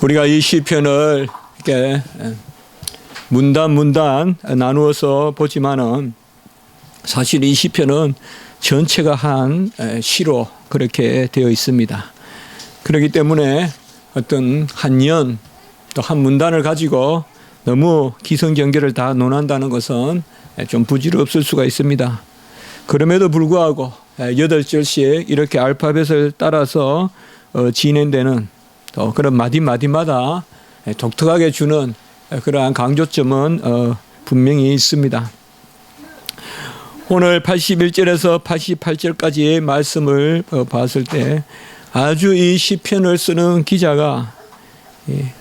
우리가 이 시편을 이렇게 문단 나누어서 보지만은 사실 이 시편은 전체가 한 시로 그렇게 되어 있습니다. 그렇기 때문에 어떤 한 년 또 한 문단을 가지고 너무 기성경계를 다 논한다는 것은 좀 부질없을 수가 있습니다. 그럼에도 불구하고 8절씩 이렇게 알파벳을 따라서 진행되는 또 그런 마디마디마다 독특하게 주는 그러한 강조점은 분명히 있습니다. 오늘 81절에서 88절까지의 말씀을 봤을 때 아주 이 시편을 쓰는 기자가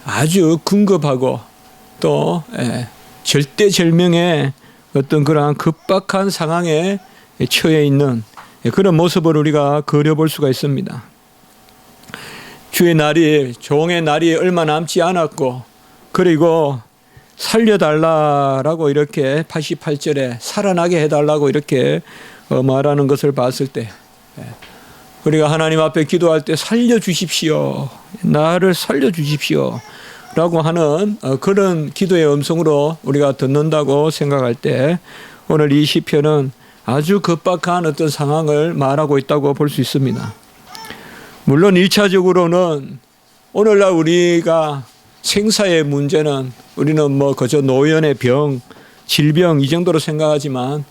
아주 긴급하고 또 절대절명의 어떤 그러한 급박한 상황에 처해 있는 그런 모습을 우리가 그려볼 수가 있습니다. 주의 날이, 종의 날이 얼마 남지 않았고, 그리고 살려달라라고 이렇게 88절에 살아나게 해달라고 이렇게 말하는 것을 봤을 때, 우리가 하나님 앞에 기도할 때 살려주십시오, 나를 살려주십시오 라고 하는 그런 기도의 음성으로 우리가 듣는다고 생각할 때, 오늘 이 시편은 아주 급박한 어떤 상황을 말하고 있다고 볼 수 있습니다. 물론 1차적으로는 오늘날 우리가 생사의 문제는 우리는 뭐 그저 노연의 병, 질병 이 정도로 생각하지만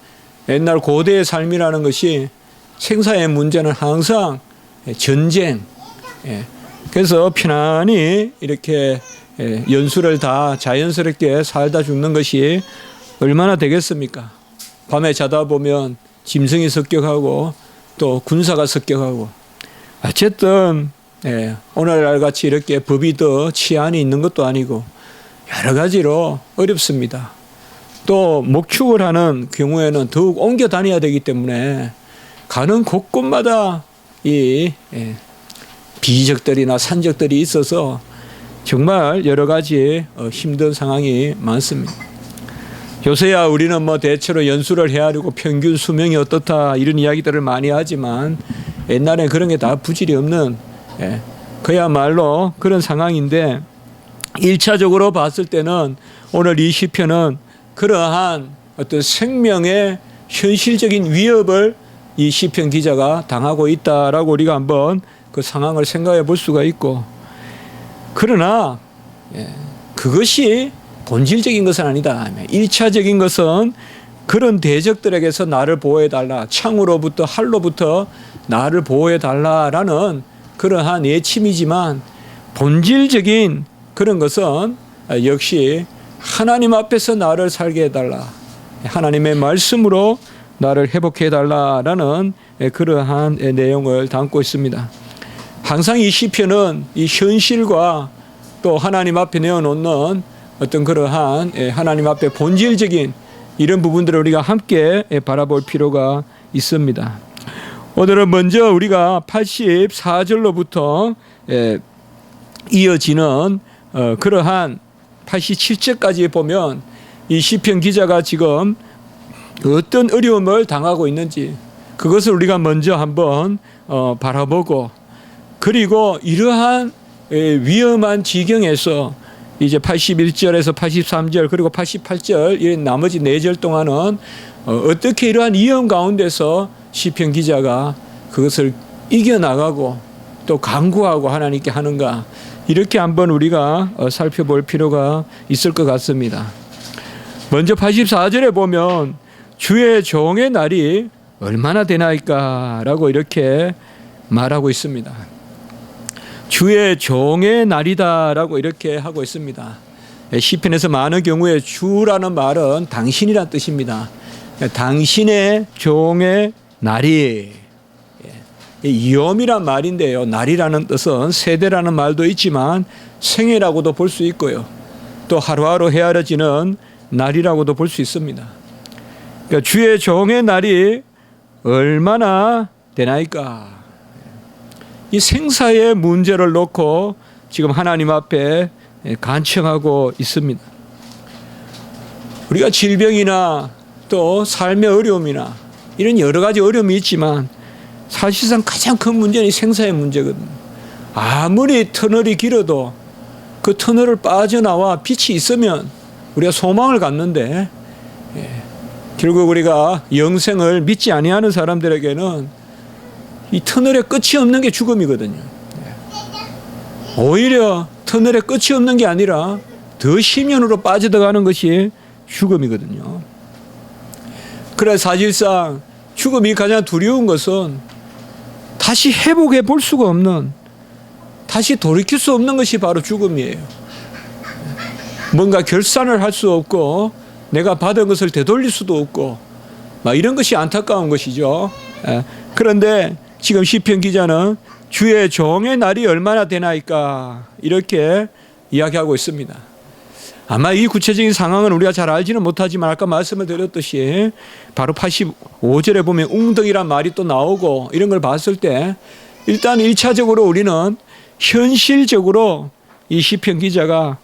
옛날 고대의 삶이라는 것이 생사의 문제는 항상 전쟁, 그래서 편안히 이렇게 연수를 다 자연스럽게 살다 죽는 것이 얼마나 되겠습니까? 밤에 자다 보면 짐승이 습격하고 또 군사가 습격하고, 어쨌든 오늘날 같이 이렇게 법이 더 치안이 있는 것도 아니고 여러 가지로 어렵습니다. 또 목축을 하는 경우에는 더욱 옮겨 다녀야 되기 때문에 가는 곳곳마다 이 비적들이나 산적들이 있어서 정말 여러 가지 힘든 상황이 많습니다. 요새야 우리는 뭐 대체로 연수를 헤아리고 평균 수명이 어떻다 이런 이야기들을 많이 하지만 옛날엔 그런 게 다 부질이 없는 그야말로 그런 상황인데, 1차적으로 봤을 때는 오늘 이 시편은 그러한 어떤 생명의 현실적인 위협을 이 시편 기자가 당하고 있다라고 우리가 한번 그 상황을 생각해 볼 수가 있고, 그러나 그것이 본질적인 것은 아니다. 1차적인 것은 그런 대적들에게서 나를 보호해달라, 창으로부터 할로부터 나를 보호해달라라는 그러한 예침이지만, 본질적인 그런 것은 역시 하나님 앞에서 나를 살게 해달라, 하나님의 말씀으로 나를 회복해 달라라는 그러한 내용을 담고 있습니다. 항상 이 시편은 이 현실과 또 하나님 앞에 내어놓는 어떤 그러한 하나님 앞에 본질적인 이런 부분들을 우리가 함께 바라볼 필요가 있습니다. 오늘은 먼저 우리가 84절로부터 이어지는 그러한 87절까지 보면 이 시편 기자가 지금 어떤 어려움을 당하고 있는지 그것을 우리가 먼저 한번 바라보고, 그리고 이러한 위험한 지경에서 이제 81절에서 83절 그리고 88절 이 나머지 4절 동안은 어떻게 이러한 위험 가운데서 시편 기자가 그것을 이겨나가고 또 간구하고 하나님께 하는가, 이렇게 한번 우리가 살펴볼 필요가 있을 것 같습니다. 먼저 84절에 보면 주의 종의 날이 얼마나 되나이까라고 이렇게 말하고 있습니다. 주의 종의 날이다라고 이렇게 하고 있습니다. 시편에서 많은 경우에 주라는 말은 당신이란 뜻입니다. 당신의 종의 날이, 이엄이란 말인데요, 날이라는 뜻은 세대라는 말도 있지만 생애라고도 볼 수 있고요, 또 하루하루 헤아려지는 날이라고도 볼 수 있습니다. 그러니까 주의 종의 날이 얼마나 되나이까, 이 생사의 문제를 놓고 지금 하나님 앞에 간청하고 있습니다. 우리가 질병이나 또 삶의 어려움이나 이런 여러 가지 어려움이 있지만 사실상 가장 큰 문제는 생사의 문제거든요. 아무리 터널이 길어도 그 터널을 빠져나와 빛이 있으면 우리가 소망을 갖는데, 결국 우리가 영생을 믿지 아니하는 사람들에게는 이 터널의 끝이 없는 게 죽음이거든요. 오히려 터널의 끝이 없는 게 아니라 더 심연으로 빠져들어가는 것이 죽음이거든요. 그래서 사실상 죽음이 가장 두려운 것은 다시 회복해 볼 수가 없는, 다시 돌이킬 수 없는 것이 바로 죽음이에요. 뭔가 결산을 할 수 없고 내가 받은 것을 되돌릴 수도 없고 막 이런 것이 안타까운 것이죠. 그런데 지금 시편 기자는 주의 종의 날이 얼마나 되나이까 이렇게 이야기하고 있습니다. 아마 이 구체적인 상황은 우리가 잘 알지는 못하지만 아까 말씀을 드렸듯이 바로 85절에 보면 웅덩이란 말이 또 나오고 이런 걸 봤을 때 일단 1차적으로 우리는 현실적으로 이 시편 기자가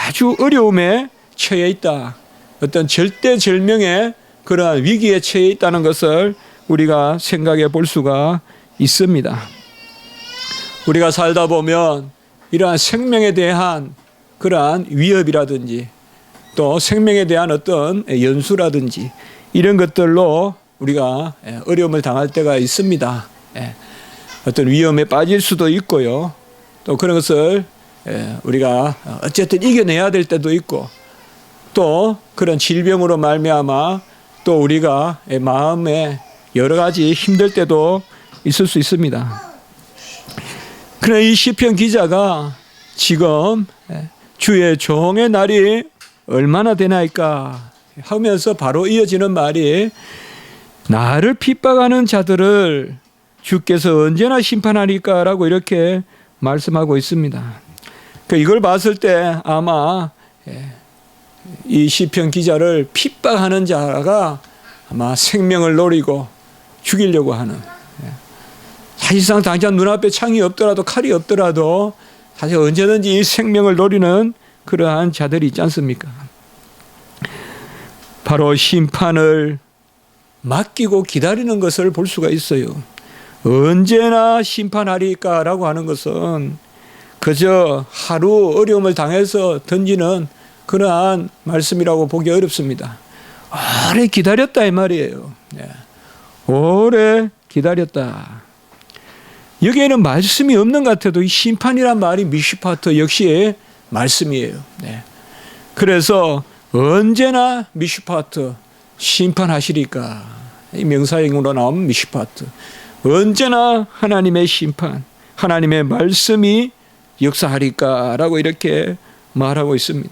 아주 어려움에 처해 있다. 어떤 절대절명의 그러한 위기에 처해 있다는 것을 우리가 생각해 볼 수가 있습니다. 우리가 살다 보면 이러한 생명에 대한 그러한 위협이라든지 또 생명에 대한 어떤 연수라든지 이런 것들로 우리가 어려움을 당할 때가 있습니다. 어떤 위험에 빠질 수도 있고요. 또 그런 것을 우리가 어쨌든 이겨내야 될 때도 있고 또 그런 질병으로 말미암아 또 우리가 마음에 여러 가지 힘들 때도 있을 수 있습니다. 그러나 이 시편 기자가 지금 주의 종의 날이 얼마나 되나이까 하면서 바로 이어지는 말이 나를 핍박하는 자들을 주께서 언제나 심판하니까라고 이렇게 말씀하고 있습니다. 이걸 봤을 때 아마 이 시편 기자를 핍박하는 자가 아마 생명을 노리고 죽이려고 하는, 사실상 당장 눈앞에 창이 없더라도 칼이 없더라도 사실 언제든지 이 생명을 노리는 그러한 자들이 있지 않습니까? 바로 심판을 맡기고 기다리는 것을 볼 수가 있어요. 언제나 심판하리까라고 하는 것은 그저 하루 어려움을 당해서 던지는 그러한 말씀이라고 보기 어렵습니다. 오래 기다렸다 이 말이에요. 오래 기다렸다. 여기에는 말씀이 없는 것 같아도 이 심판이란 말이 미슈파트 역시 말씀이에요. 그래서 언제나 미슈파트 심판하시리까, 이 명사형으로 나오면 미슈파트, 언제나 하나님의 심판, 하나님의 말씀이 역사하리까라고 이렇게 말하고 있습니다.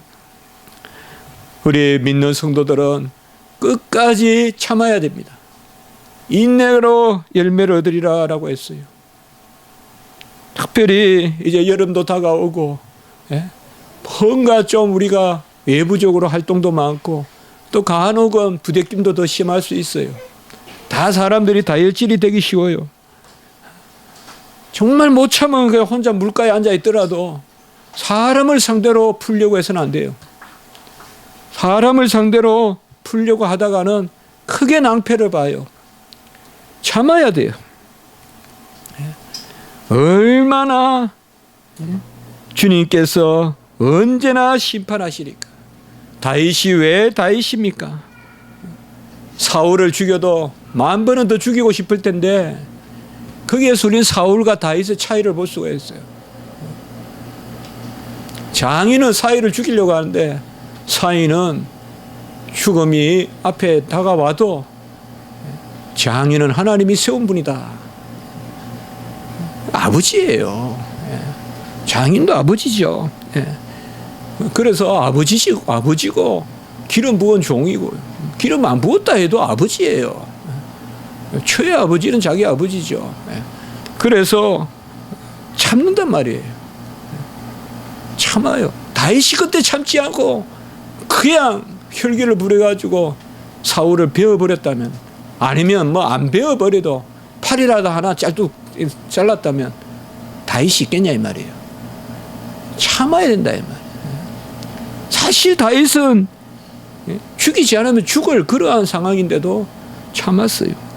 우리 믿는 성도들은 끝까지 참아야 됩니다. 인내로 열매를 얻으리라라고 했어요. 특별히 이제 여름도 다가오고 뭔가 좀 우리가 외부적으로 활동도 많고 또 간혹은 부대낌도 더 심할 수 있어요. 다 사람들이 다혈질이 되기 쉬워요. 정말 못 참으면 그냥 혼자 물가에 앉아 있더라도 사람을 상대로 풀려고 해서는 안 돼요. 사람을 상대로 풀려고 하다가는 크게 낭패를 봐요. 참아야 돼요. 얼마나 주님께서 언제나 심판하시리까. 다윗이 왜 다윗입니까? 사울을 죽여도 10,000번은 더 죽이고 싶을 텐데 거기에서 우리는 사울과 다윗의 차이를 볼 수가 있어요. 장인은 사위를 죽이려고 하는데 사위는 죽음이 앞에 다가와도 장인은 하나님이 세운 분이다. 아버지예요. 장인도 아버지죠. 그래서 아버지고 기름 부은 종이고 기름 안 부었다 해도 아버지예요. 최애 아버지는 자기 아버지죠. 그래서 참는단 말이에요. 참아요. 다윗이 그때 참지 않고 그냥 혈기를 부려가지고 사울을 베어버렸다면, 아니면 뭐 안 베어버려도 팔이라도 하나 잘랐다면 다윗이 있겠냐 이 말이에요. 참아야 된다 이 말이에요. 사실 다윗은 죽이지 않으면 죽을 그러한 상황인데도 참았어요.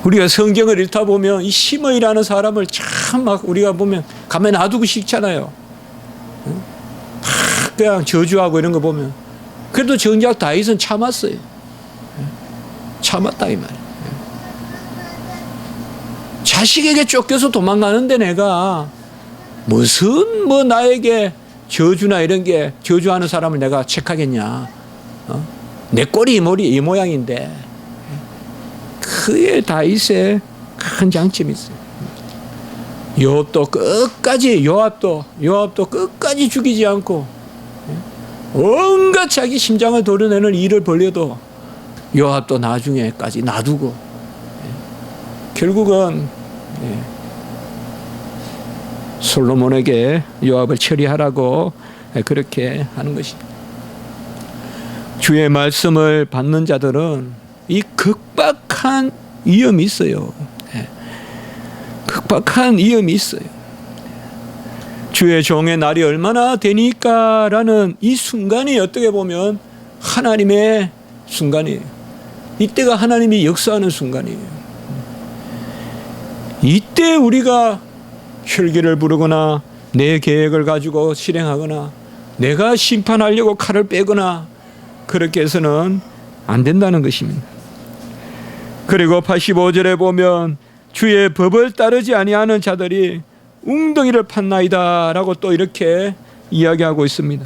우리가 성경을 읽다 보면 이 시므이라는 사람을 참 막 우리가 보면 가만히 놔두고 싶잖아요. 그냥 저주하고 이런 거 보면 그래도 정작 다윗은 참았어요. 참았다 이 말이에요. 자식에게 쫓겨서 도망가는데 내가 무슨 뭐 나에게 저주나 이런 게 저주하는 사람을 내가 책하겠냐. 내 꼴이 이 모양인데. 그의 다윗의 큰 장점이 있어요. 요압도 끝까지 죽이지 않고 온갖 자기 심장을 도려내는 일을 벌려도 요압도 나중에까지 놔두고 결국은 솔로몬에게 요압을 처리하라고 그렇게 하는 것입니다. 주의 말씀을 받는 자들은 이 극박한 위험이 있어요. 극박한 위험이 있어요. 주의 종의 날이 얼마나 되니까라는 이 순간이 어떻게 보면 하나님의 순간이에요. 이때가 하나님이 역사하는 순간이에요. 이때 우리가 혈기를 부르거나 내 계획을 가지고 실행하거나 내가 심판하려고 칼을 빼거나 그렇게 해서는 안 된다는 것입니다. 그리고 85절에 보면 주의 법을 따르지 아니하는 자들이 웅덩이를 팠나이다 라고 또 이렇게 이야기하고 있습니다.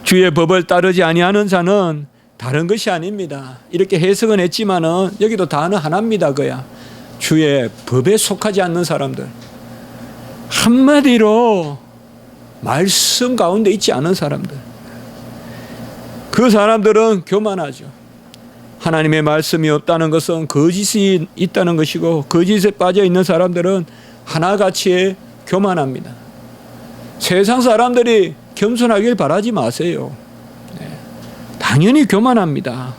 주의 법을 따르지 아니하는 자는 다른 것이 아닙니다. 이렇게 해석은 했지만은 여기도 단어 하나입니다. 그야 주의 법에 속하지 않는 사람들, 한마디로 말씀 가운데 있지 않은 사람들, 그 사람들은 교만하죠. 하나님의 말씀이 없다는 것은 거짓이 있다는 것이고 거짓에 빠져 있는 사람들은 하나같이 교만합니다. 세상 사람들이 겸손하길 바라지 마세요. 당연히 교만합니다.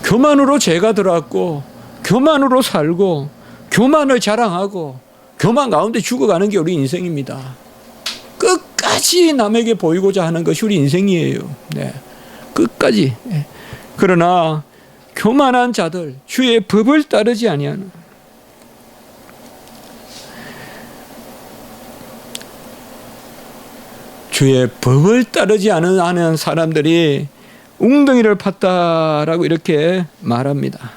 교만으로 죄가 들어왔고 교만으로 살고 교만을 자랑하고 교만 가운데 죽어가는 게 우리 인생입니다. 끝까지 남에게 보이고자 하는 것이 우리 인생이에요. 끝까지. 그러나 교만한 자들, 주의 법을 따르지 아니하는, 주의 법을 따르지 않은 사람들이 웅덩이를 팠다라고 이렇게 말합니다.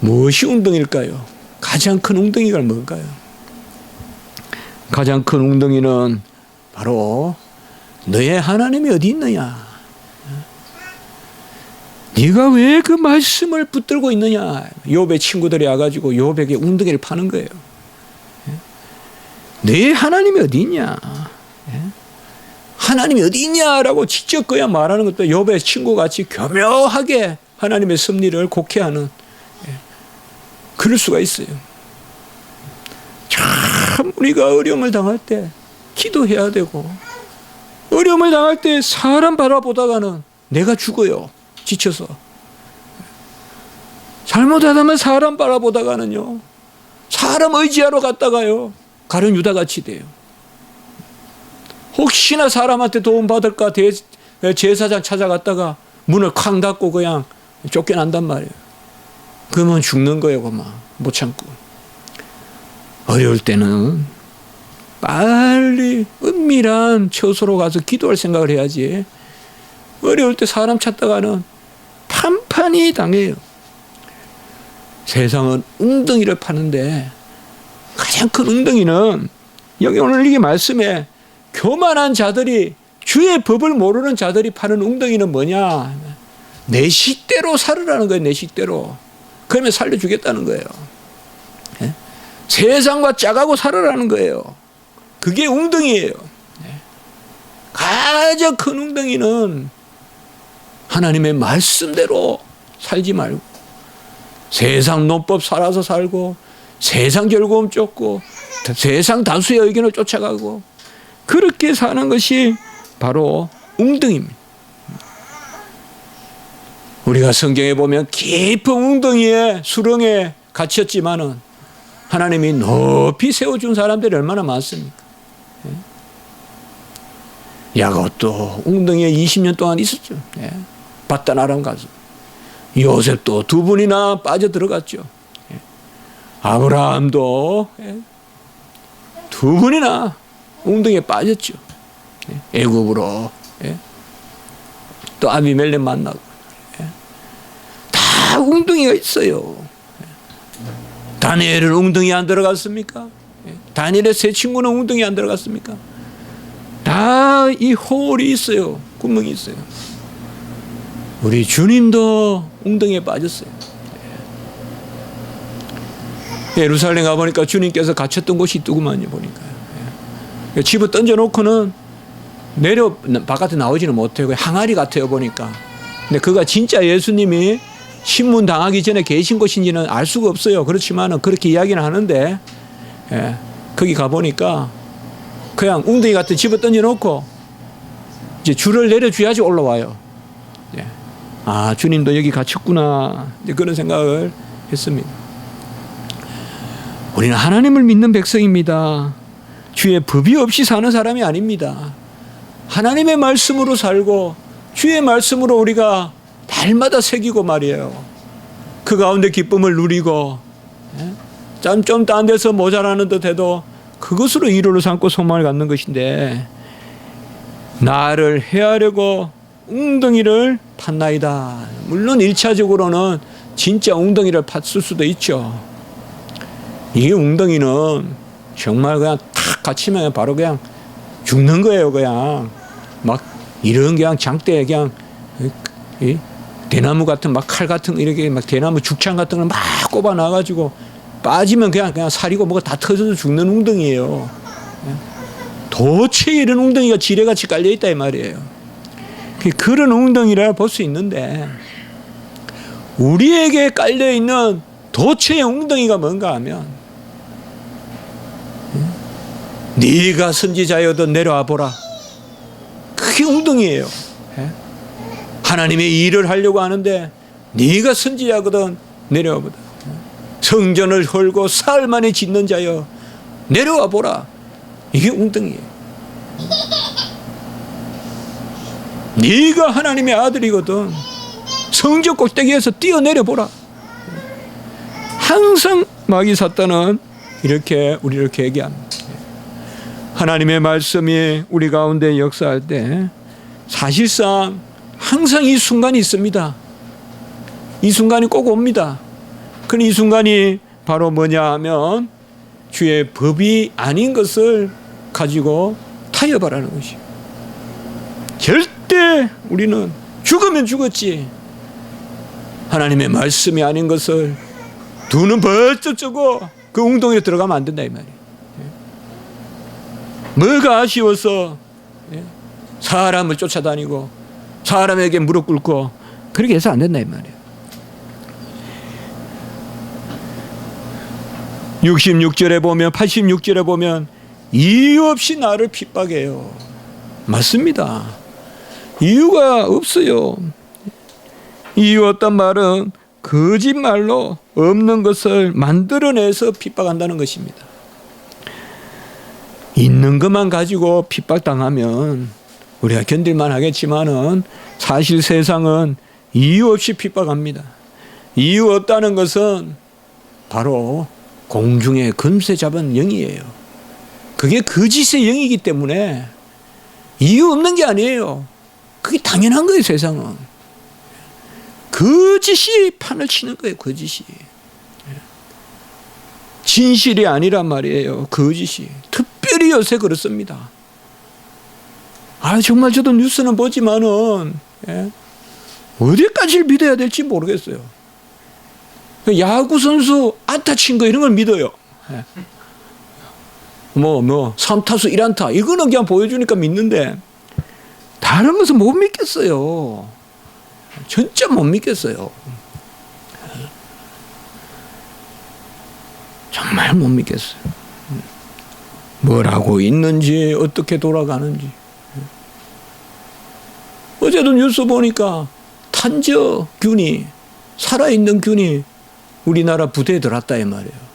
무엇이 웅덩이일까요? 가장 큰 웅덩이가 뭘까요? 가장 큰 웅덩이는 바로 너의 하나님이 어디 있느냐? 네가 왜 그 말씀을 붙들고 있느냐? 욥의 친구들이 와가지고 욥에게 웅덩이를 파는 거예요. 네 하나님이 어디 있냐? 하나님이 어디 있냐라고 직접 그야 말하는 것도 욥의 친구같이 교묘하게 하나님의 섭리를 곡해하는, 그럴 수가 있어요. 참 우리가 어려움을 당할 때 기도해야 되고, 어려움을 당할 때 사람 바라보다가는 내가 죽어요. 지쳐서. 잘못하다면 사람 바라보다가는요, 사람 의지하러 갔다가요, 가룟 유다같이 돼요. 혹시나 사람한테 도움 받을까 제사장 찾아갔다가 문을 쾅 닫고 그냥 쫓겨난단 말이에요. 그러면 죽는 거예요. 그만 못 참고. 어려울 때는 빨리 은밀한 처소로 가서 기도할 생각을 해야지. 어려울 때 사람 찾다가는 판판이 당해요. 세상은 웅덩이를 파는데 가장 큰 웅덩이는 여기 오늘 이 말씀에 교만한 자들이, 주의 법을 모르는 자들이 파는 웅덩이는 뭐냐? 내 식대로 살으라는 거예요. 내 식대로. 그러면 살려주겠다는 거예요. 세상과 짜가고 살으라는 거예요. 그게 웅덩이에요. 가장 큰 웅덩이는 하나님의 말씀대로 살지 말고 세상 논법 살아서 살고 세상 즐거움 쫓고 세상 다수의 의견을 쫓아가고 그렇게 사는 것이 바로 웅덩이입니다. 우리가 성경에 보면 깊은 웅덩이에 수렁에 갇혔지만은 하나님이 높이 세워준 사람들이 얼마나 많습니까? 야곱도 웅덩이에 20년 동안 있었죠. 바단 아람 가서. 요셉도 2분이나 빠져 들어갔죠. 아브라함도 2분이나 웅덩이에 빠졌죠. 애굽으로. 또 아비멜렉 만나고. 다 웅덩이가 있어요. 다니엘은 웅덩이 안 들어갔습니까? 다니엘의 세 친구는 웅덩이 안 들어갔습니까? 다 이 홀이 있어요. 구멍이 있어요. 우리 주님도 웅덩이에 빠졌어요. 예루살렘 가보니까 주님께서 갇혔던 곳이 있더구만요. 보니까요. 집어 던져놓고는 바깥에 나오지는 못해요. 항아리 같아요. 보니까. 근데 그가 진짜 예수님이 신문 당하기 전에 계신 곳인지는 알 수가 없어요. 그렇지만 그렇게 이야기는 하는데, 거기 가보니까 그냥 웅덩이 같은 집어 던져놓고 이제 줄을 내려줘야지 올라와요. 아, 주님도 여기 갇혔구나. 이제 그런 생각을 했습니다. 우리는 하나님을 믿는 백성입니다. 주의 법이 없이 사는 사람이 아닙니다. 하나님의 말씀으로 살고 주의 말씀으로 우리가 날마다 새기고 말이에요. 그 가운데 기쁨을 누리고 좀 딴 데서 모자라는 듯 해도 그것으로 위로를 삼고 소망을 갖는 것인데, 나를 해하려고 웅덩이를 팠나이다. 물론 1차적으로는 진짜 웅덩이를 팠을 수도 있죠. 이게 웅덩이는 정말 그냥 탁 갇히면 바로 그냥 죽는 거예요. 그냥 막 이런 그냥 장대에 그냥 대나무 같은 막 칼 같은 이렇게 막 대나무 죽창 같은 걸 막 꼽아 놔가지고 빠지면 그냥 살이고 뭐가 다 터져서 죽는 웅덩이에요. 도대체 이런 웅덩이가 지뢰같이 깔려 있다 이 말이에요. 그런 웅덩이라 볼 수 있는데, 우리에게 깔려 있는 도체의 웅덩이가 뭔가 하면, 네가 선지자여도 내려와 보라. 그게 웅덩이에요. 하나님의 일을 하려고 하는데 네가 선지자거든 내려와 보라. 성전을 헐고 사흘 만에 짓는 자여 내려와 보라. 이게 웅덩이에요. 네가 하나님의 아들이거든 성전 꼭대기에서 뛰어내려 보라. 항상 마귀 사탄은 이렇게 우리를 계기합니다. 하나님의 말씀이 우리 가운데 역사할 때 사실상 항상 이 순간이 있습니다. 이 순간이 꼭 옵니다. 그럼 이 순간이 바로 뭐냐 하면 주의 법이 아닌 것을 가지고 타협하라는 것이에요. 절대 우리는 죽으면 죽었지, 하나님의 말씀이 아닌 것을 두 눈 벌쩍 뜨고 그 웅덩이에 들어가면 안 된다 이 말이에요. 뭐가 아쉬워서 사람을 쫓아다니고 사람에게 무릎 꿇고 그렇게 해서 안 된다 이 말이에요. 66절에 보면 86절에 보면 이유 없이 나를 핍박해요. 맞습니다. 이유가 없어요. 이유 없단 말은 거짓말로 없는 것을 만들어내서 핍박한다는 것입니다. 있는 것만 가지고 핍박당하면 우리가 견딜만 하겠지만은 사실 세상은 이유 없이 핍박합니다. 이유 없다는 것은 바로 공중에 금세 잡은 영이에요. 그게 거짓의 영이기 때문에 이유 없는 게 아니에요. 그게 당연한 거예요. 세상은 거짓이 판을 치는 거예요. 거짓이 진실이 아니란 말이에요. 거짓이. 특별히 요새 그렇습니다. 정말 저도 뉴스는 보지만은 어디까지를 믿어야 될지 모르겠어요. 야구 선수 안타 친 거 이런 걸 믿어요. 3타수 1안타 이거는 그냥 보여주니까 믿는데 다른 것은 못 믿겠어요. 진짜 못 믿겠어요. 정말 못 믿겠어요. 뭘 하고 있는지 어떻게 돌아가는지. 어제도 뉴스 보니까 탄저균이 살아있는 균이 우리나라 부대에 들어왔다 이 말이에요.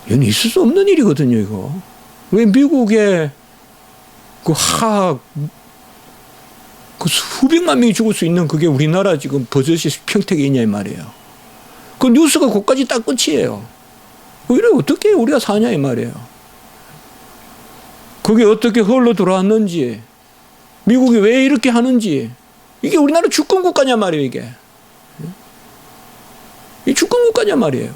이건 있을 수 없는 일이거든요. 이거 왜 미국에 그 수백만 명이 죽을 수 있는 그게 우리나라 지금 버젓이 평택에 있냐 이 말이에요. 그 뉴스가 거기까지 딱 끝이에요. 이래 어떻게 우리가 사냐 이 말이에요. 그게 어떻게 흘러 들어왔는지, 미국이 왜 이렇게 하는지, 이게 우리나라 주권 국가냐 말이에요, 이게. 이 주권 국가냐 말이에요.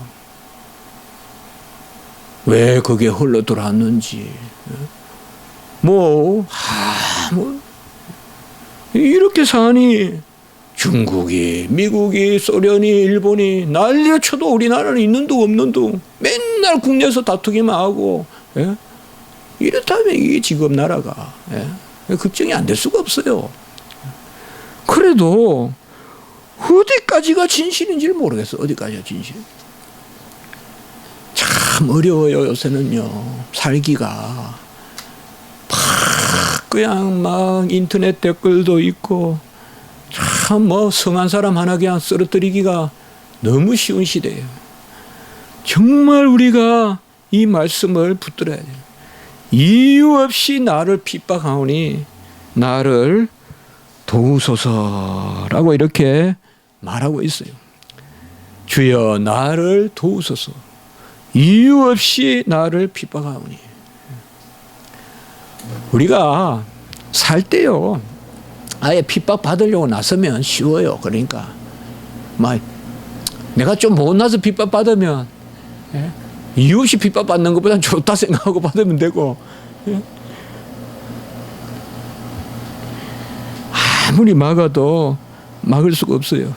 왜 그게 흘러 들어왔는지. 이렇게 사니 중국이, 미국이, 소련이, 일본이 난리를 쳐도 우리나라는 있는 둥 없는 둥 맨날 국내에서 다투기만 하고, 예? 이렇다면 이게 지금 나라가, 예? 걱정이 안 될 수가 없어요. 그래도 어디까지가 진실인지를 모르겠어. 어디까지가 진실. 참 어려워요. 요새는요. 살기가. 그냥 막 인터넷 댓글도 있고 참 성한 사람 하나 그냥 쓰러뜨리기가 너무 쉬운 시대예요. 정말 우리가 이 말씀을 붙들어야 돼요. 이유 없이 나를 핍박하오니 나를 도우소서라고 이렇게 말하고 있어요. 주여 나를 도우소서. 이유 없이 나를 핍박하오니. 우리가 살 때요, 아예 핍박 받으려고 나서면 쉬워요. 그러니까 막 내가 좀 못나서 핍박 받으면, 예? 이유 없이 핍박 받는 것보다 좋다 생각하고 받으면 되고, 예? 아무리 막아도 막을 수가 없어요.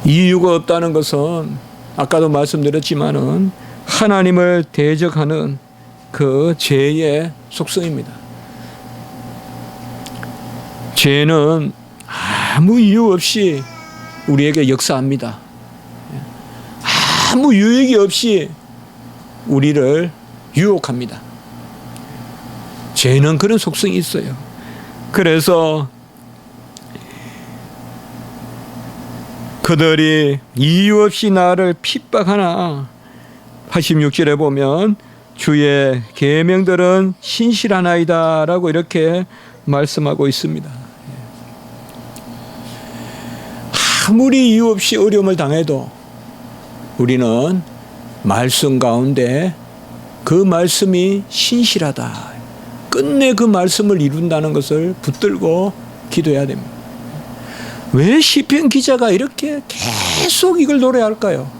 이유가 없다는 것은 아까도 말씀드렸지만은 하나님을 대적하는 그 죄의 속성입니다. 죄는 아무 이유 없이 우리에게 역사합니다. 아무 유익이 없이 우리를 유혹합니다. 죄는 그런 속성이 있어요. 그래서 그들이 이유 없이 나를 핍박하나 86절에 보면 주의 계명들은 신실하나이다 라고 이렇게 말씀하고 있습니다. 아무리 이유 없이 어려움을 당해도 우리는 말씀 가운데 그 말씀이 신실하다, 끝내 그 말씀을 이룬다는 것을 붙들고 기도해야 됩니다. 왜 시편 기자가 이렇게 계속 이걸 노래할까요?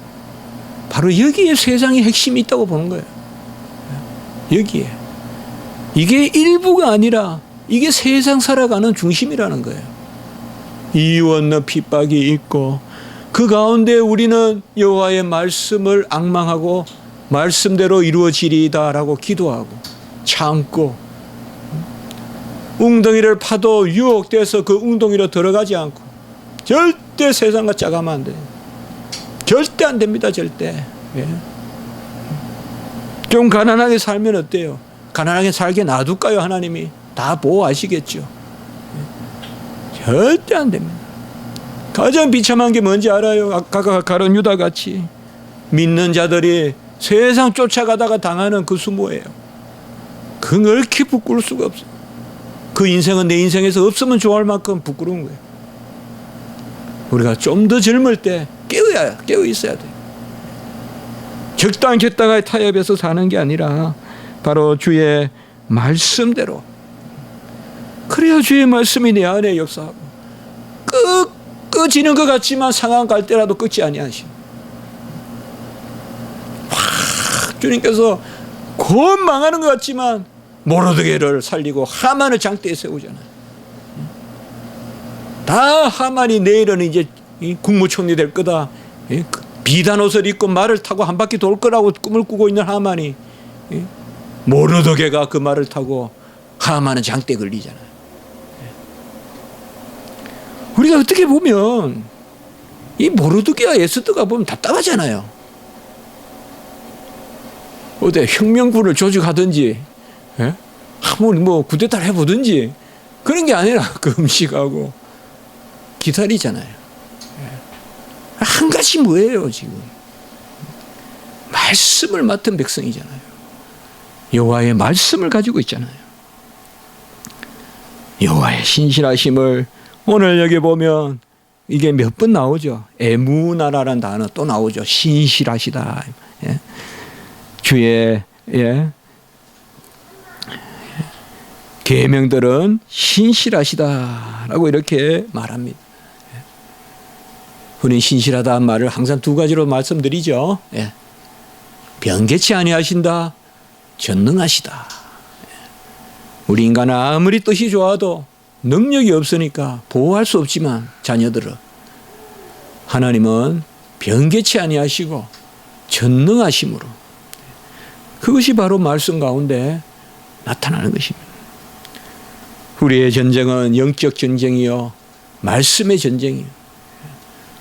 바로 여기에 세상의 핵심이 있다고 보는 거예요. 여기에. 이게 일부가 아니라 이게 세상 살아가는 중심이라는 거예요. 이유 없는 핍박이 있고 그 가운데 우리는 여호와의 말씀을 앙망하고 말씀대로 이루어지리다라고 기도하고 참고 웅덩이를 파도 유혹돼서 그 웅덩이로 들어가지 않고 절대 세상과 짜가면 안 돼요. 절대 안 됩니다. 절대. 예. 좀 가난하게 살면 어때요? 가난하게 살게 놔둘까요? 하나님이 다 보호하시겠죠. 절대 안 됩니다. 가장 비참한 게 뭔지 알아요? 아까 가론 유다 같이 믿는 자들이 세상 쫓아가다가 당하는 그 수모예요. 그건 그렇게 부끄러울 수가 없어요. 그 인생은 내 인생에서 없으면 좋아할 만큼 부끄러운 거예요. 우리가 좀 더 젊을 때 깨어 있어야 돼요. 적당했다가 타협해서 사는 게 아니라 바로 주의 말씀대로. 그래야 주의 말씀이 내 안에 역사하고 끊어지는 것 같지만 상한 갈 때라도 끊지 아니하시오. 주님께서 곧 망하는 것 같지만 모르드게를 살리고 하만을 장대에 세우잖아요. 다 하만이 내일은 이제 국무총리 될 거다. 비단 옷을 입고 말을 타고 한 바퀴 돌 거라고 꿈을 꾸고 있는 하만이 모르드게가 그 말을 타고 하만은 장대에 걸리잖아요. 우리가 어떻게 보면 이 모르드게와 에스더가 보면 답답하잖아요. 어때 혁명군을 조직하든지, 예? 한번 뭐 쿠데타를 해보든지 그런 게 아니라 그 음식하고 기다리잖아요. 예. 한 가지 뭐예요 지금? 말씀을 맡은 백성이잖아요. 여호와의 말씀을 가지고 있잖아요. 여호와의 신실하심을 오늘 여기 보면 이게 몇 번 나오죠. 에무나라는 단어 또 나오죠. 신실하시다. 예. 주의 계명들은 신실하시다라고 이렇게 말합니다. 우리는 신실하다는 말을 항상 두 가지로 말씀드리죠. 변개치 아니하신다, 전능하시다. 우리 인간은 아무리 뜻이 좋아도 능력이 없으니까 보호할 수 없지만 자녀들을, 하나님은 변개치 아니하시고 전능하심으로, 그것이 바로 말씀 가운데 나타나는 것입니다. 우리의 전쟁은 영적 전쟁이요, 말씀의 전쟁이요.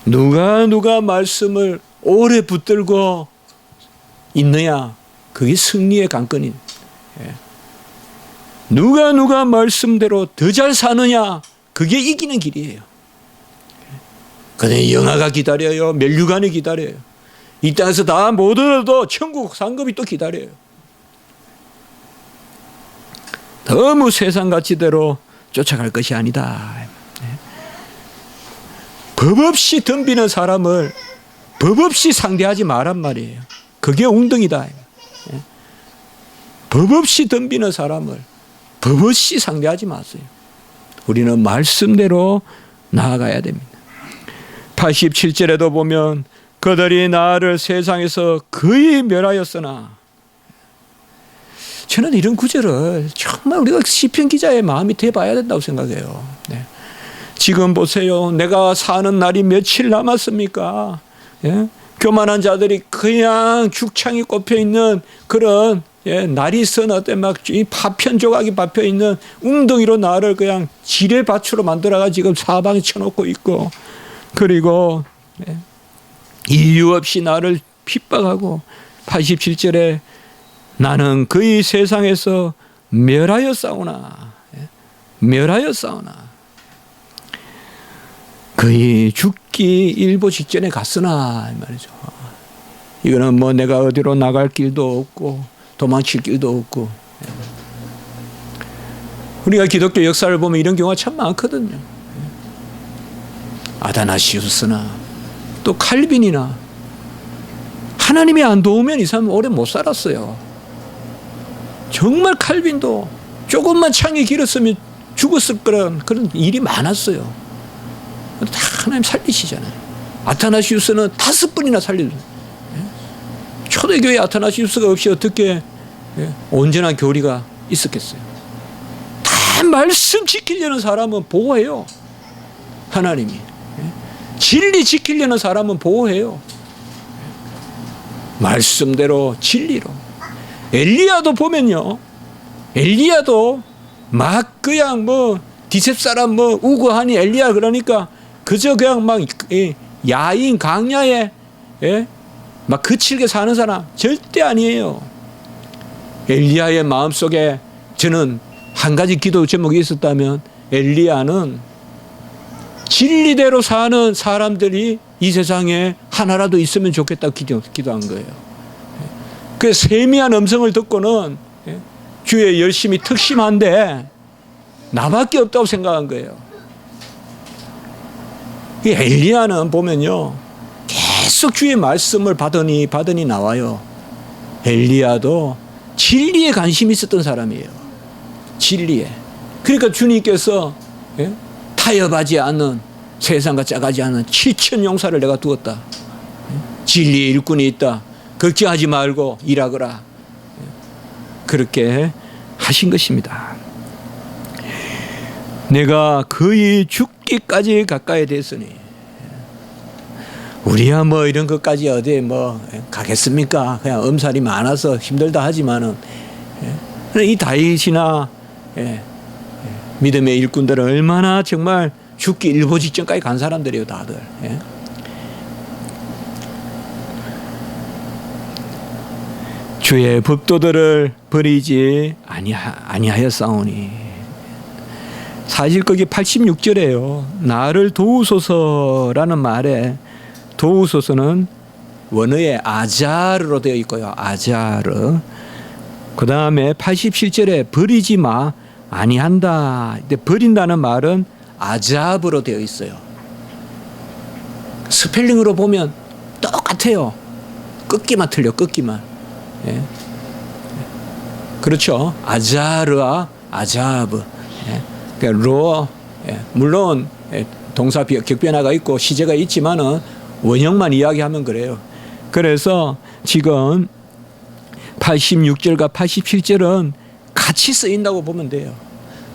누가 말씀을 오래 붙들고 있느냐, 그게 승리의 관건인. 누가 말씀대로 더 잘 사느냐, 그게 이기는 길이에요. 그런데 영화가 기다려요, 멸류관이 기다려요, 이 땅에서 다 못 얻어도 천국 상급이 또 기다려요. 너무 세상 가치대로 쫓아갈 것이 아니다. 법 없이 덤비는 사람을 법 없이 상대하지 말란 말이에요. 그게 웅덩이다. 법 없이 덤비는 사람을 법 없이 상대하지 마세요. 우리는 말씀대로 나아가야 됩니다. 87절에도 보면 그들이 나를 세상에서 거의 멸하였으나, 저는 이런 구절을 정말 우리가 시편 기자의 마음이 돼봐야 된다고 생각해요. 지금 보세요. 내가 사는 날이 며칠 남았습니까? 교만한 자들이 그냥 죽창이 꼽혀 있는 그런 날이 서너 때 막 파편 조각이 밟혀 있는 웅덩이로 나를 그냥 지뢰밭으로 만들어가 지금 사방에 쳐놓고 있고, 그리고 이유 없이 나를 핍박하고, 87절에 나는 그의 세상에서 멸하였사오나, 그의 죽기 일보 직전에 갔으나 말이죠. 이거는 뭐 내가 어디로 나갈 길도 없고 도망칠 길도 없고. 우리가 기독교 역사를 보면 이런 경우가 참 많거든요. 아다나시우스나 또 칼빈이나, 하나님이 안 도우면 이 사람은 오래 못 살았어요. 정말 칼빈도 조금만 창이 길었으면 죽었을 그런 일이 많았어요. 다 하나님 살리시잖아요. 아타나시우스는 5번이나 살렸어요. 초대교회 아타나시우스가 없이 어떻게 온전한 교리가 있었겠어요. 다 말씀 지키려는 사람은 보호해요. 하나님이. 진리 지키려는 사람은 보호해요. 말씀대로 진리로. 엘리야도 보면요, 엘리야도 막 그냥 뭐 디셉 사람 뭐 우고하니 엘리야 그러니까 그저 그냥 막 야인 강야에 막 거칠게 사는 사람 절대 아니에요. 엘리야의 마음속에 저는 한 가지 기도 제목이 있었다면, 엘리야는 진리대로 사는 사람들이 이 세상에 하나라도 있으면 좋겠다고 기도한 거예요. 그 세미한 음성을 듣고는 주의 열심히 특심한데 나밖에 없다고 생각한 거예요. 이 엘리야는 보면요, 계속 주의 말씀을 받으니 나와요. 엘리야도 진리에 관심이 있었던 사람이에요. 진리에. 그러니까 주님께서 타협하지 않는, 세상과 짜가지 않은 7천 용사를 내가 두었다. 진리의 일꾼이 있다. 걱정하지 말고 일하거라. 그렇게 하신 것입니다. 내가 거의 죽기까지 가까이 됐으니, 우리야 뭐 이런 것까지 어디에 뭐 가겠습니까? 그냥 엄살이 많아서 힘들다 하지만은, 이 다윗이나 믿음의 일꾼들은 얼마나 정말 죽기 일보 직전까지 간 사람들이에요, 다들. 주의 법도들을 버리지 아니하였사오니. 사실 거기 86절에요. 나를 도우소서라는 말에 도우소서는 원어에 아자르로 되어 있고요. 아자르. 그 다음에 87절에 버리지 마 아니한다. 근데 버린다는 말은 아잡으로 되어 있어요. 스펠링으로 보면 똑같아요. 끊기만 틀려, 끊기만. 그렇죠. 아자르와 아자브. 그러니까 로, 물론 동사 격변화가 있고 시제가 있지만은 원형만 이야기하면 그래요. 그래서 지금 86절과 87절은 같이 쓰인다고 보면 돼요.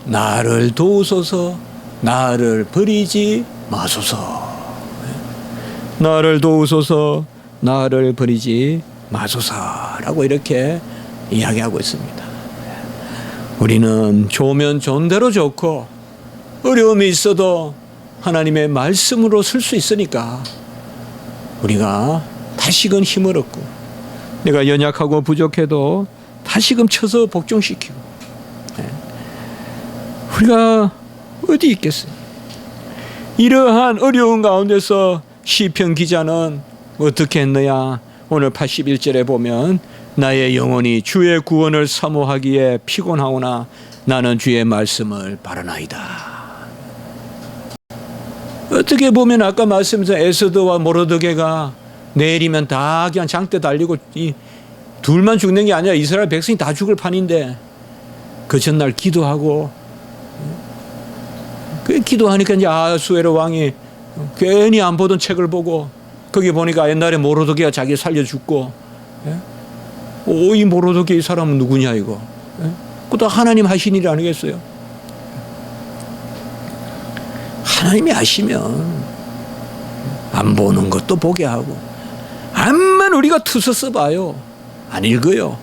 나를 도우소서, 나를 버리지 마소서. 나를 도우소서, 나를 버리지 마소서라고 이렇게 이야기하고 있습니다. 우리는 좋으면 좋은 대로 좋고 어려움이 있어도 하나님의 말씀으로 쓸 수 있으니까 우리가 다시금 힘을 얻고 내가 연약하고 부족해도 다시금 쳐서 복종시키고 우리가 어디 있겠어요? 이러한 어려운 가운데서 시편 기자는 어떻게 했느냐? 오늘 81절에 보면 나의 영혼이 주의 구원을 사모하기에 피곤하오나 나는 주의 말씀을 바라나이다. 어떻게 보면 아까 말씀에서 에스더와 모르드게가 내일이면 다 그냥 장대 달리고 둘만 죽는 게 아니라 이스라엘 백성이 다 죽을 판인데 그 전날 기도하고 그 기도하니까 이제 아하수에로 왕이 괜히 안 보던 책을 보고 거기 보니까 옛날에 모르드게가 자기 살려 죽고 이 모르드게 이 사람은 누구냐 이거. 그것도 하나님 하신 일 아니겠어요? 하나님이 하시면 안 보는 것도 보게 하고 암만 우리가 투서 써봐요. 안 읽어요.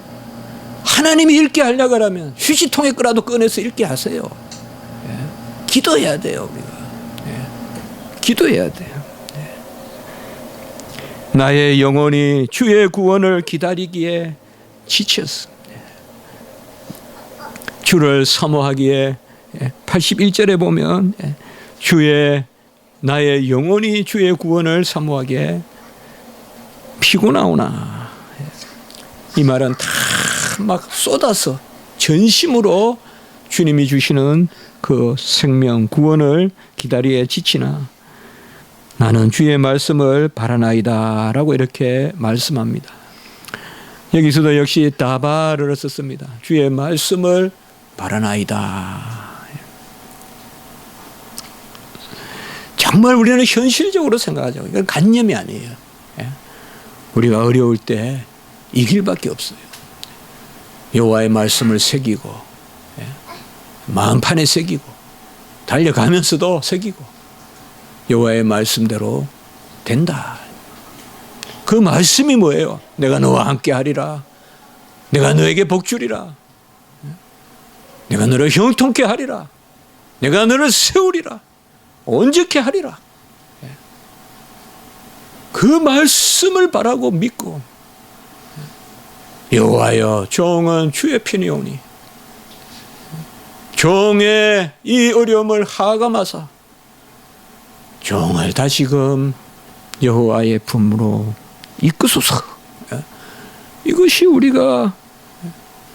하나님이 읽게 하려고 하면 휴지통에 거라도 꺼내서 읽게 하세요. 기도해야 돼요. 우리가 기도해야 돼요. 나의 영혼이 주의 구원을 기다리기에 지쳤어. 주를 사모하기에 81절에 보면 나의 영혼이 주의 구원을 사모하기에 피곤하오나. 이 말은 다 막 쏟아서 전심으로 주님이 주시는 그 생명 구원을 기다리에 지치나 나는 주의 말씀을 바라나이다 라고 이렇게 말씀합니다. 여기서도 역시 다바를 썼습니다. 주의 말씀을 바라나이다. 정말 우리는 현실적으로 생각하죠. 이건 관념이 아니에요. 우리가 어려울 때 이 길밖에 없어요. 여호와의 말씀을 새기고 마음판에 새기고 달려가면서도 새기고 여호와의 말씀대로 된다. 그 말씀이 뭐예요? 내가 너와 함께 하리라. 내가 너에게 복주리라. 내가 너를 형통케 하리라. 내가 너를 세우리라. 온전케 하리라. 그 말씀을 바라고 믿고 여호와여 종은 주의 편이오니 종의 이 어려움을 하감하사 종을 다시금 여호와의 품으로 이끄소서. 이것이 우리가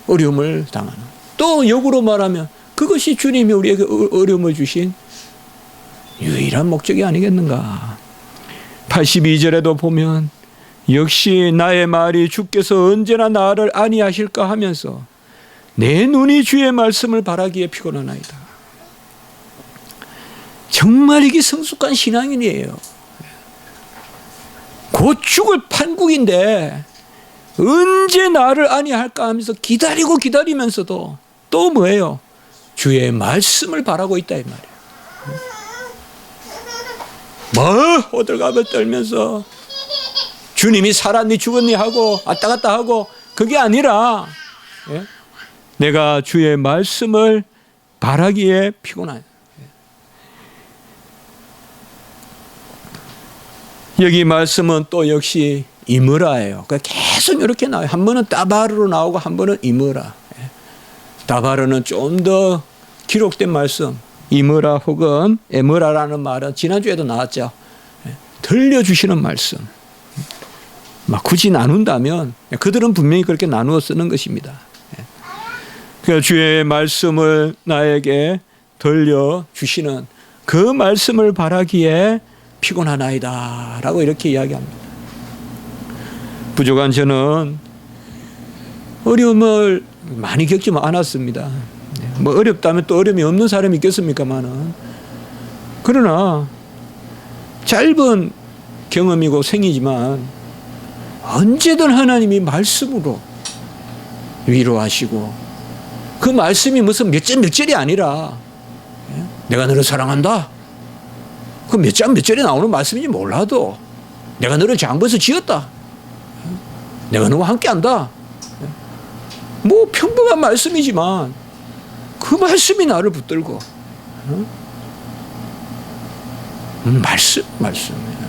어려움을 당하는, 또 역으로 말하면 그것이 주님이 우리에게 어려움을 주신 유일한 목적이 아니겠는가. 82절에도 보면 역시 나의 말이 주께서 언제나 나를 안위하실까 하면서 내 눈이 주의 말씀을 바라기에 피곤하나이다. 정말 이게 성숙한 신앙인이에요. 곧 죽을 판국인데 언제 나를 안위할까 하면서 기다리고 기다리면서도 또 뭐예요? 주의 말씀을 바라고 있다 이 말이에요. 뭐 호들갑을 떨면서 주님이 살았니 죽었니 하고 왔다 갔다 하고 그게 아니라 내가 주의 말씀을 바라기에 피곤하다. 여기 말씀은 또 역시 이므라예요. 계속 이렇게 나와요. 한 번은 따바르로 나오고 한 번은 이므라. 따바르는 좀 더 기록된 말씀. 이므라 혹은 에므라라는 말은 지난주에도 나왔죠. 들려주시는 말씀. 막 굳이 나눈다면 그들은 분명히 그렇게 나누어 쓰는 것입니다. 그러니까 주의 말씀을 나에게 들려주시는 그 말씀을 바라기에 피곤하나이다 라고 이렇게 이야기합니다. 부족한 저는 어려움을 많이 겪지 않았습니다. 뭐 어렵다면 또 어려움이 없는 사람이 있겠습니까만은, 그러나 짧은 경험이고 생이지만 언제든 하나님이 말씀으로 위로하시고, 그 말씀이 무슨 몇 절이 아니라 내가 너를 사랑한다, 그 몇 절에 나오는 말씀인지 몰라도 내가 너를 장부에서 지었다, 내가 너와 함께한다, 뭐 평범한 말씀이지만 그 말씀이 나를 붙들고, 말씀이에요.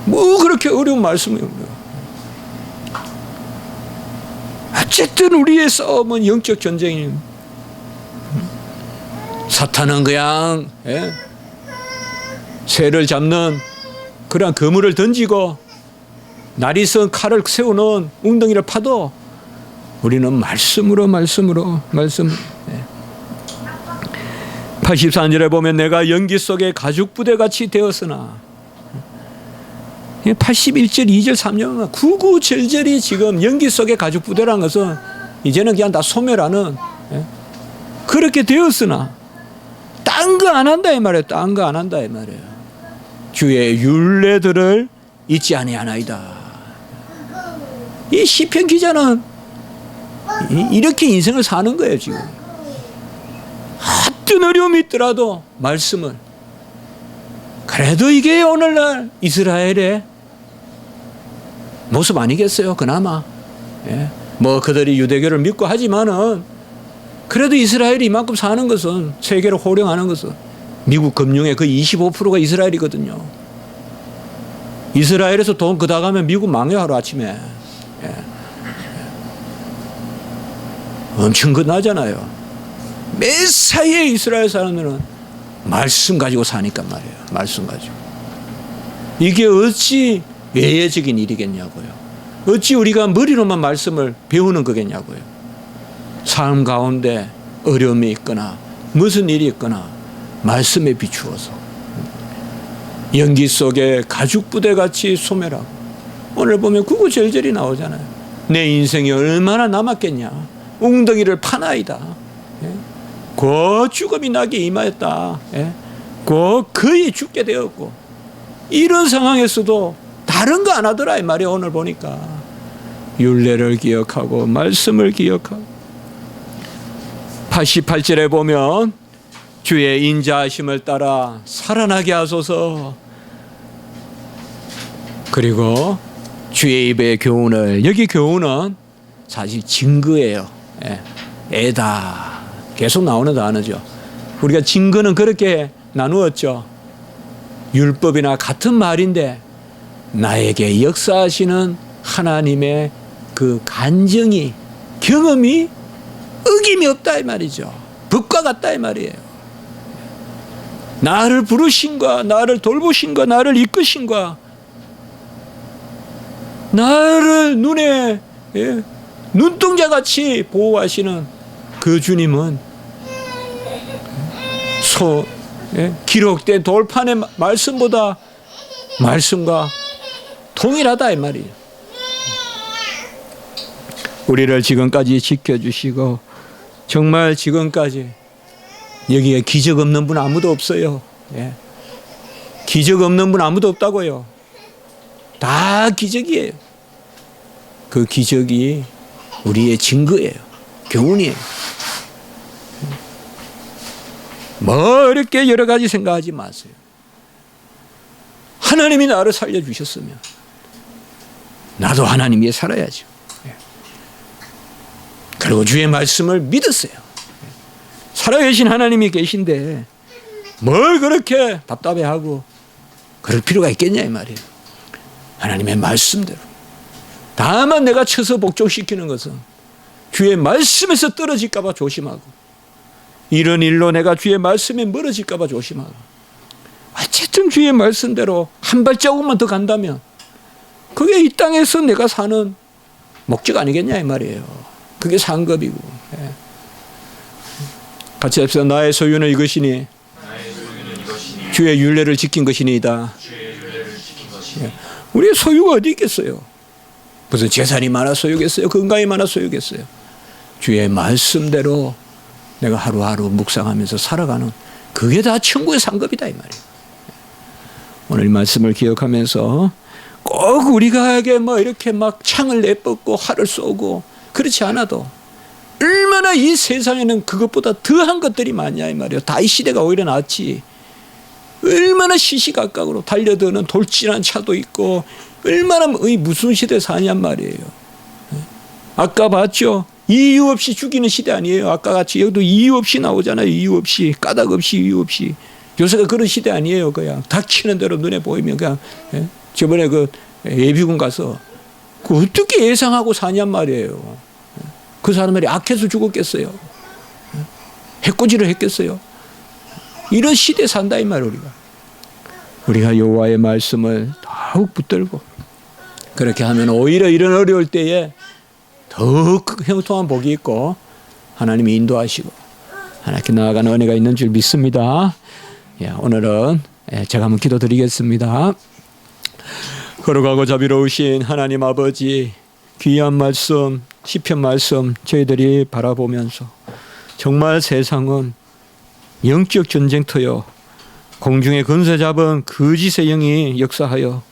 뭐 그렇게 어려운 말씀이에요. 어쨌든 우리의 싸움은 영적 전쟁입니다. 사탄은 그냥 새를 잡는 그런 그물을 던지고 날이 쓴 칼을 세우는 웅덩이를 파도 우리는 말씀으로 84절에 보면 내가 연기 속에 가죽부대같이 되었으나, 81절 2절 3절 구구절절이 지금 연기 속에 가죽부대라는 것은 이제는 그냥 다 소멸하는, 그렇게 되었으나 딴 거 안 한다 이 말이에요. 딴 거 안 한다 이 말이에요. 주의 율례들을 잊지 아니하나이다. 이 시편 기자는 이렇게 인생을 사는 거예요. 지금 어떤 어려움이 있더라도 말씀을, 그래도 이게 오늘날 이스라엘의 모습 아니겠어요? 그나마 뭐 그들이 유대교를 믿고 하지만은 그래도 이스라엘이 이만큼 사는 것은, 세계를 호령하는 것은 미국 금융의 거의 25%가 이스라엘이거든요. 이스라엘에서 돈 그다 가면 미국 망해요. 하루아침에. 엄청 끝나잖아요. 매사에 이스라엘 사람들은 말씀 가지고 사니까 말이에요. 말씀 가지고. 이게 어찌 외예적인 일이겠냐고요. 어찌 우리가 머리로만 말씀을 배우는 거겠냐고요. 삶 가운데 어려움이 있거나 무슨 일이 있거나 말씀에 비추어서 연기 속에 가죽부대같이 소멸하고, 오늘 보면 구구절절이 나오잖아요. 내 인생이 얼마나 남았겠냐, 웅덩이를 파나이다, 곧 죽음이 나게 임하였다, 곧 거의 죽게 되었고, 이런 상황에서도 다른 거 안 하더라 이 말이에요. 오늘 보니까 율례를 기억하고 말씀을 기억하고. 88절에 보면 주의 인자하심을 따라 살아나게 하소서, 그리고 주의 입의 교훈을, 여기 교훈은 사실 증거예요. 애다 계속 나오는 단어죠. 우리가 증거는 그렇게 나누었죠. 율법이나 같은 말인데 나에게 역사하시는 하나님의 그 간정이, 경험이 어김이 없다 이 말이죠. 법과 같다 이 말이에요. 나를 부르신과 나를 돌보신과 나를 이끄신과 나를 눈에 눈동자같이 보호하시는 그 주님은 기록된 돌판의 말씀보다 말씀과 동일하다 이 말이에요. 우리를 지금까지 지켜주시고, 정말 지금까지 여기에 기적 없는 분 아무도 없어요. 기적 없는 분 아무도 없다고요. 다 기적이에요. 그 기적이 우리의 증거예요. 교훈이에요. 뭐 이렇게 여러 가지 생각하지 마세요. 하나님이 나를 살려주셨으면 나도 하나님 위해 살아야죠. 그리고 주의 말씀을 믿으세요. 살아계신 하나님이 계신데 뭘 그렇게 답답해하고 그럴 필요가 있겠냐 이 말이에요. 하나님의 말씀대로. 다만 내가 쳐서 복종시키는 것은 주의 말씀에서 떨어질까 봐 조심하고, 이런 일로 내가 주의 말씀에 멀어질까 봐 조심하고, 어쨌든 주의 말씀대로 한 발자국만 더 간다면 그게 이 땅에서 내가 사는 목적 아니겠냐 이 말이에요. 그게 상급이고. 같이 합시다. 나의 소유는 이것이니 주의 율례를 지킨 것이니이다. 우리의 소유가 어디 있겠어요? 무슨 재산이 많아 소유겠어요? 건강이 많아 소유겠어요? 주의 말씀대로 내가 하루하루 묵상하면서 살아가는 그게 다 천국의 상급이다 이 말이에요. 오늘 말씀을 기억하면서 꼭 우리가에게 뭐 이렇게 막 창을 내뻗고 활을 쏘고 그렇지 않아도 얼마나 이 세상에는 그것보다 더한 것들이 많냐 이 말이에요. 다윗 시대가 오히려 낫지. 얼마나 시시각각으로 달려드는 돌진한 차도 있고 얼마나 무슨 시대 사냔 말이에요. 아까 봤죠? 이유 없이 죽이는 시대 아니에요. 아까 같이 여기도 이유 없이 나오잖아요. 이유 없이 까닭 없이 이유 없이. 요새가 그런 시대 아니에요. 그냥 닥치는 대로 눈에 보이면 그냥 저번에 그 예비군 가서 그 어떻게 예상하고 사냔 말이에요. 그 사람들이 악해서 죽었겠어요. 해코지를 했겠어요. 이런 시대에 산다 이 말이에요. 우리가 여호와의 말씀을 더욱 붙들고 그렇게 하면 오히려 이런 어려울 때에 더욱 형통한 복이 있고 하나님이 인도하시고 하나님께 나아가는 은혜가 있는 줄 믿습니다. 오늘은 제가 한번 기도드리겠습니다. 거룩하고 자비로우신 하나님 아버지, 귀한 말씀, 시편 말씀 저희들이 바라보면서 정말 세상은 영적 전쟁터요, 공중에 근세 잡은 거짓의 영이 역사하여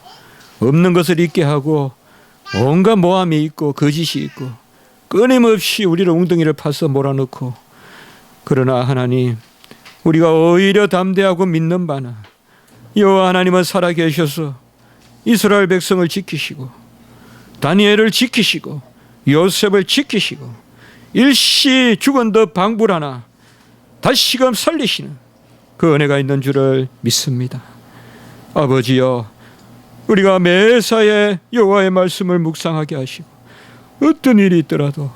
없는 것을 있게 하고 온갖 모함이 있고 거짓이 있고 끊임없이 우리를 웅덩이를 파서 몰아넣고, 그러나 하나님, 우리가 오히려 담대하고 믿는 바는 여호와 하나님은 살아계셔서 이스라엘 백성을 지키시고 다니엘을 지키시고 요셉을 지키시고 일시 죽은 듯 방불하나 다시금 살리시는 그 은혜가 있는 줄을 믿습니다. 아버지여, 우리가 매사에 여호와의 말씀을 묵상하게 하시고 어떤 일이 있더라도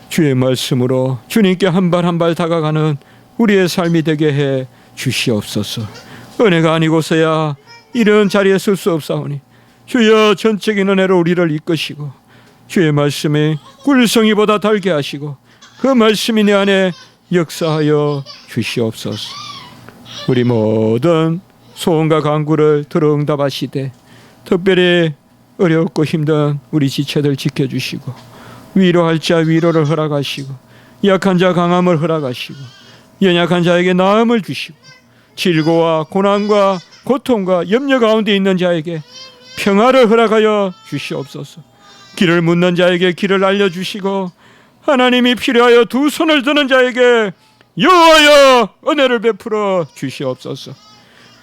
주의 말씀으로 주님께 한 발 한 발 다가가는 우리의 삶이 되게 해 주시옵소서. 은혜가 아니고서야 이런 자리에 설 수 없사오니 주여 전적인 은혜로 우리를 이끄시고 주의 말씀이 꿀성이보다 달게 하시고 그 말씀이 내 안에 역사하여 주시옵소서. 우리 모든 소원과 간구를 들어 응답하시되 특별히 어렵고 힘든 우리 지체들 지켜주시고 위로할 자 위로를 허락하시고 약한 자 강함을 허락하시고 연약한 자에게 나음을 주시고 질고와 고난과 고통과 염려 가운데 있는 자에게 평화를 허락하여 주시옵소서. 길을 묻는 자에게 길을 알려주시고 하나님이 필요하여 두 손을 드는 자에게 여호와여 은혜를 베풀어 주시옵소서.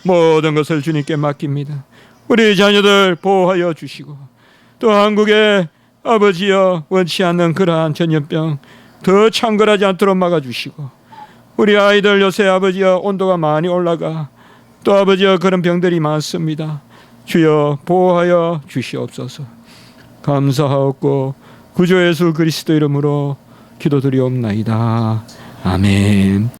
모든 것을 주님께 맡깁니다. 우리 자녀들 보호하여 주시고 또 한국의 아버지여 원치 않는 그러한 전염병 더 창궐하지 않도록 막아주시고 우리 아이들 요새 아버지여 온도가 많이 올라가 또 아버지여 그런 병들이 많습니다. 주여 보호하여 주시옵소서. 감사하옵고 구주 예수 그리스도 이름으로 기도드리옵나이다. 아멘.